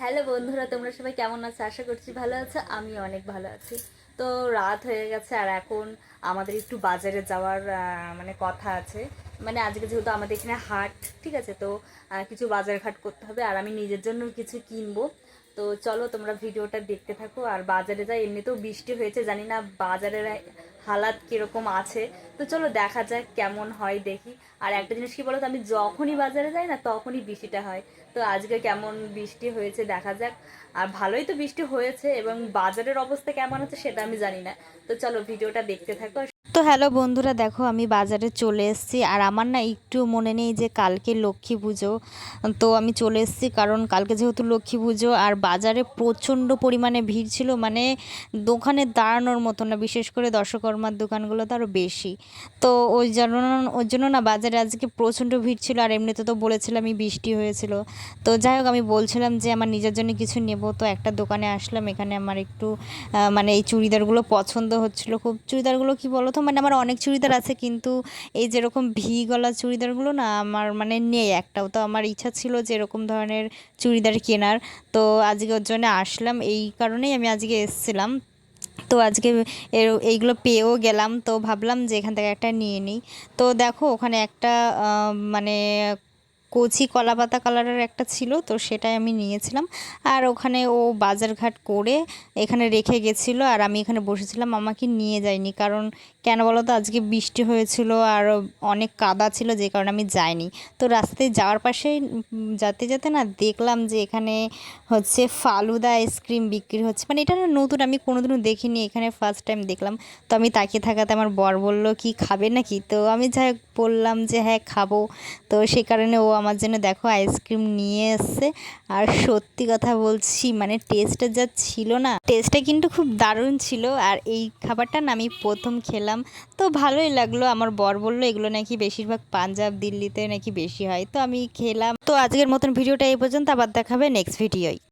Hello বন্ধুরা, তোমরা সবাই কেমন আছো? আশা করছি ভালো আছো। আমি অনেক ভালো আছি। তো রাত হয়ে গেছে আর এখন আমাদের একটু বাজারে যাওয়ার মানে কথা আছে। মানে আজকে যেহেতু আমাদের এখানে হাট, ঠিক আছে, তো কিছু বাজার ঘাট করতে হবে আর আমি নিজের জন্য কিছু কিনবো। তো চলো তোমরা ভিডিওটা দেখতে থাকো। আর বাজারে যাই, এমনিতেও বৃষ্টি হয়েছে, জানি না বাজারের হালাত কীরকম আছে। তো চলো দেখা যাক কেমন হয় দেখি। আর একটা জিনিস কি বলো তো, আমি যখনই বাজারে যাই না তখনই বৃষ্টিটা হয়। তো আজকে কেমন বৃষ্টি হয়েছে দেখা যাক। আর ভালোই তো বৃষ্টি হয়েছে, এবং বাজারের অবস্থা কেমন আছে সেটা আমি জানি না। তো চলো ভিডিওটা দেখতে থাকো। তো হ্যালো বন্ধুরা, দেখো আমি বাজারে চলে এসেছি। আর আমার না একটু মনে নেই যে কালকে লক্ষ্মী পুজো। তো আমি চলে এসেছি কারণ কালকে যেহেতু লক্ষ্মী পুজো, আর বাজারে প্রচণ্ড পরিমাণে ভিড় ছিল, মানে দোকানে দাঁড়ানোর মতো না, বিশেষ করে দশকর্মার দোকানগুলো তো আরও বেশি। তো ওই জন্য না বাজারে আজকে প্রচণ্ড ভিড় ছিল। আর এমনিতে তো বলেছিলামই বৃষ্টি হয়েছিল। তো যাই হোক, আমি বলছিলাম যে আমার নিজের জন্য কিছু নেব, তো একটা দোকানে আসলাম। এখানে আমার একটু মানে এই চুড়িদারগুলো পছন্দ হচ্ছিল খুব। চুড়িদারগুলো কি বলো তো, মানে আমার অনেক চুড়িদার আছে, কিন্তু এই যেরকম ভি গলা চুড়িদারগুলো না আমার মানে নেই একটাও। তো আমার ইচ্ছা ছিল যে এরকম ধরনের চুড়িদার কেনার। তো আজকে ওর জন্য আসলাম, এই কারণেই আমি আজকে এসেছিলাম। তো আজকে এইগুলো পেয়েও গেলাম, তো ভাবলাম যে এখান থেকে একটা নিয়ে নিই। তো দেখো ওখানে একটা মানে কচি কলাপাতা কালারের একটা ছিল, তো সেটাই আমি নিয়েছিলাম। আর ওখানে ও বাজারঘাট করে এখানে রেখে গেছিলো, আর আমি এখানে বসেছিলাম। আমাকে নিয়ে যায়নি, কারণ কেন বলো তো, আজকে বৃষ্টি হয়েছিল আর অনেক কাদা ছিল, যে কারণে আমি যাইনি। তো রাস্তায় যাওয়ার পাশে যেতে যেতে না দেখলাম যে এখানে হচ্ছে ফালুদা আইসক্রিম বিক্রি হচ্ছে। মানে এটা না নতুন, আমি কোনোদিনও দেখিনি, এখানে ফার্স্ট টাইম দেখলাম। তো আমি তাকিয়ে থাকাতে আমার বর বলল, কি খাবে নাকি? তো আমি যাই হোক বললাম যে হ্যাঁ খাবো। তো সেই কারণে ও আমার জন্য দেখো আইসক্রিম নিয়ে এসছে। আর সত্যি কথা বলছি, মানে টেস্টটা যা ছিল না, টেস্টটা কিন্তু খুব দারুণ ছিল। আর এই খাবারটা না আমি প্রথম খেলাম, তো ভালোই লাগলো। আমার বর বললো এগুলো নাকি বেশিরভাগ পাঞ্জাব দিল্লিতে নাকি বেশি হয়। তো আমি খেলাম। তো আজকের মতন ভিডিওটা এই পর্যন্ত, আবার দেখাবে নেক্সট ভিডিওয়।